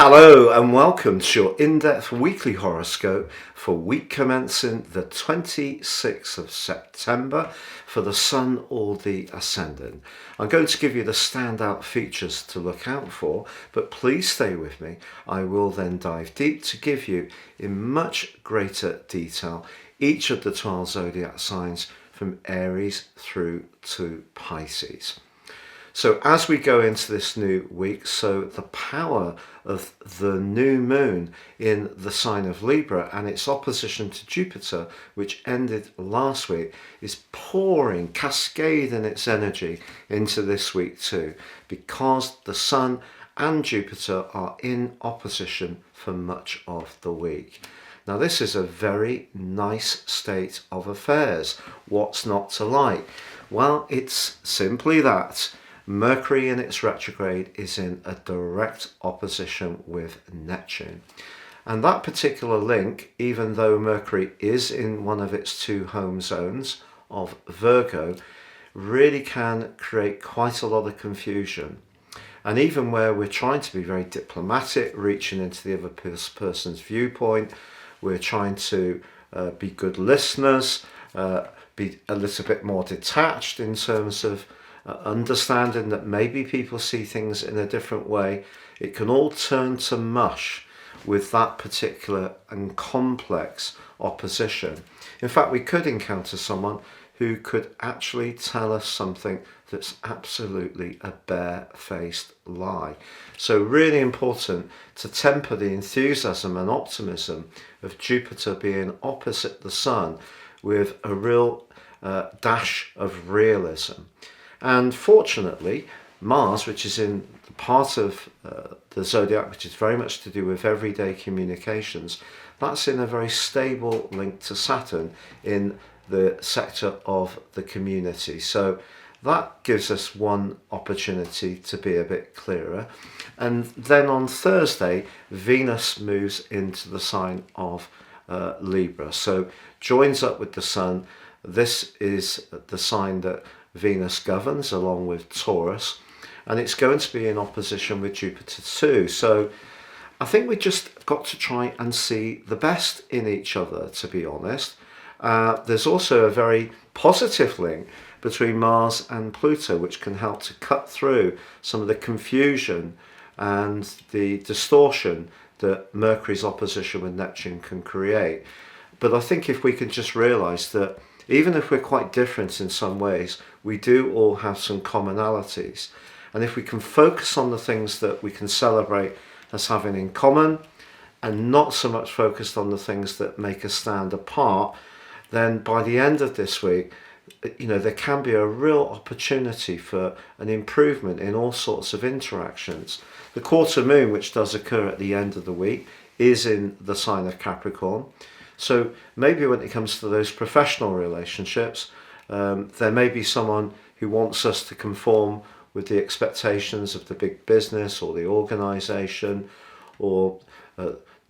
Hello and welcome to your in-depth weekly horoscope for week commencing the 26th of September for the Sun or the Ascendant. I'm going to give you the standout features to look out for, but please stay with me. I will then dive deep to give you in much greater detail each of the 12 zodiac signs from Aries through to Pisces. So as we go into this new week, so the power of the new moon in the sign of Libra and its opposition to Jupiter, which ended last week, is pouring, cascading its energy into this week too, because the Sun and Jupiter are in opposition for much of the week. Now this is a very nice state of affairs. What's not to like? Well, it's simply that Mercury in its retrograde is in a direct opposition with Neptune. And that particular link, even though Mercury is in one of its two home zones of Virgo, really can create quite a lot of confusion. And even where we're trying to be very diplomatic, reaching into the other person's viewpoint, we're trying to be good listeners, be a little bit more detached in terms of understanding that maybe people see things in a different way, it can all turn to mush with that particular and complex opposition. In fact, we could encounter someone who could actually tell us something that's absolutely a bare-faced lie. So really important to temper the enthusiasm and optimism of Jupiter being opposite the Sun with a real dash of realism. And fortunately, Mars, which is in the part of the zodiac which is very much to do with everyday communications, that's in a very stable link to Saturn in the sector of the community. So that gives us one opportunity to be a bit clearer. And then on Thursday, Venus moves into the sign of Libra. So joins up with the Sun. This is the sign that Venus governs along with Taurus, and it's going to be in opposition with Jupiter too. So I think we just got to try and see the best in each other, to be honest. There's also a very positive link between Mars and Pluto, which can help to cut through some of the confusion and the distortion that Mercury's opposition with Neptune can create. But I think if we can just realize that even if we're quite different in some ways, we do all have some commonalities. And if we can focus on the things that we can celebrate as having in common and not so much focused on the things that make us stand apart, then by the end of this week, there can be a real opportunity for an improvement in all sorts of interactions. The quarter moon, which does occur at the end of the week, is in the sign of Capricorn. So maybe when it comes to those professional relationships, there may be someone who wants us to conform with the expectations of the big business or the organization or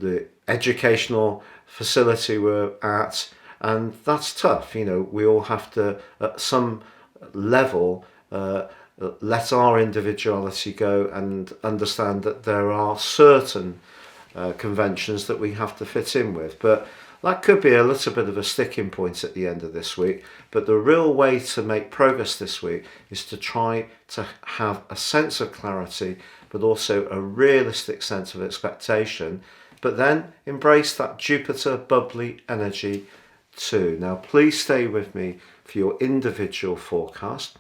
the educational facility we're at. And that's tough. We all have to, at some level, let our individuality go and understand that there are certain conventions that we have to fit in with. But that could be a little bit of a sticking point at the end of this week, but the real way to make progress this week is to try to have a sense of clarity, but also a realistic sense of expectation, but then embrace that Jupiter bubbly energy too. Now, please stay with me for your individual forecast.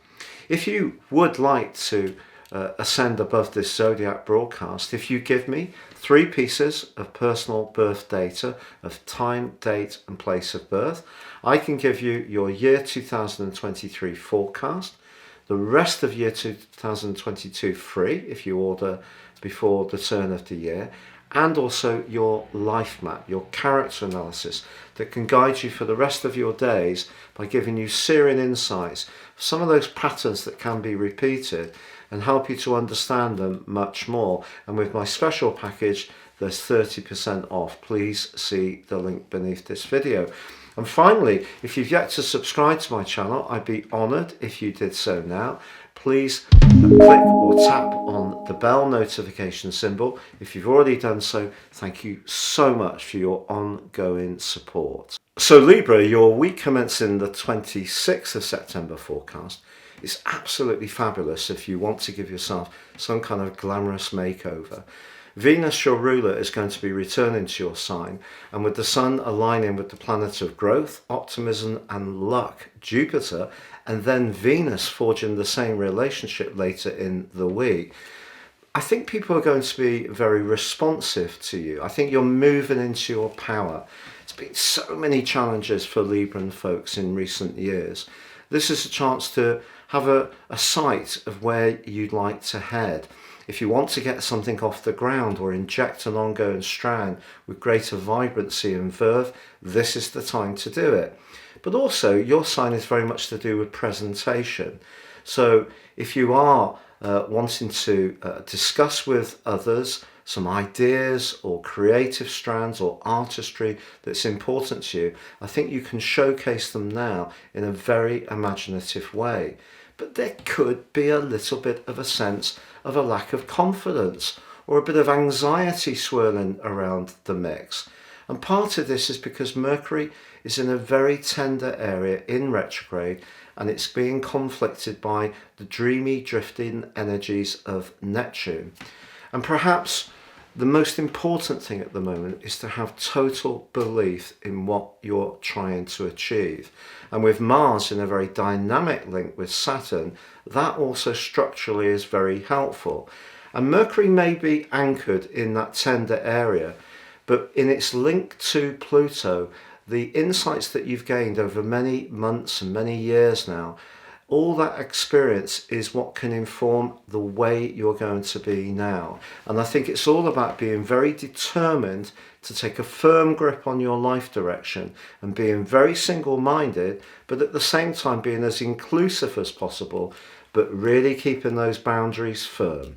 If you would like to ascend above this zodiac broadcast, if you give me 3 pieces of personal birth data of time, date and place of birth, I can give you your year 2023 forecast, the rest of year 2022 free if you order before the turn of the year, and also your life map, your character analysis that can guide you for the rest of your days by giving you searing insights, some of those patterns that can be repeated, and help you to understand them much more. And with my special package, there's 30% off. Please see the link beneath this video. And finally, if you've yet to subscribe to my channel, I'd be honoured if you did so now. Please click or tap on the bell notification symbol. If you've already done so, thank you so much for your ongoing support. So Libra, your week commencing the 26th of September forecast is absolutely fabulous if you want to give yourself some kind of glamorous makeover. Venus, your ruler, is going to be returning to your sign, and with the Sun aligning with the planet of growth, optimism and luck, Jupiter, and then Venus forging the same relationship later in the week, I think people are going to be very responsive to you. I think you're moving into your power. It's been so many challenges for Libran folks in recent years. This is a chance to have a sight of where you'd like to head. If you want to get something off the ground or inject an ongoing strand with greater vibrancy and verve, this is the time to do it. But also, your sign is very much to do with presentation. So if you are wanting to discuss with others some ideas or creative strands or artistry that's important to you, I think you can showcase them now in a very imaginative way. But there could be a little bit of a sense of a lack of confidence or a bit of anxiety swirling around the mix. And part of this is because Mercury is in a very tender area in retrograde, and it's being conflicted by the dreamy, drifting energies of Neptune. And perhaps the most important thing at the moment is to have total belief in what you're trying to achieve. And with Mars in a very dynamic link with Saturn, that also structurally is very helpful. And Mercury may be anchored in that tender area, but in its link to Pluto, the insights that you've gained over many months and many years now, all that experience is what can inform the way you're going to be now. And I think it's all about being very determined to take a firm grip on your life direction and being very single-minded, but at the same time being as inclusive as possible, but really keeping those boundaries firm.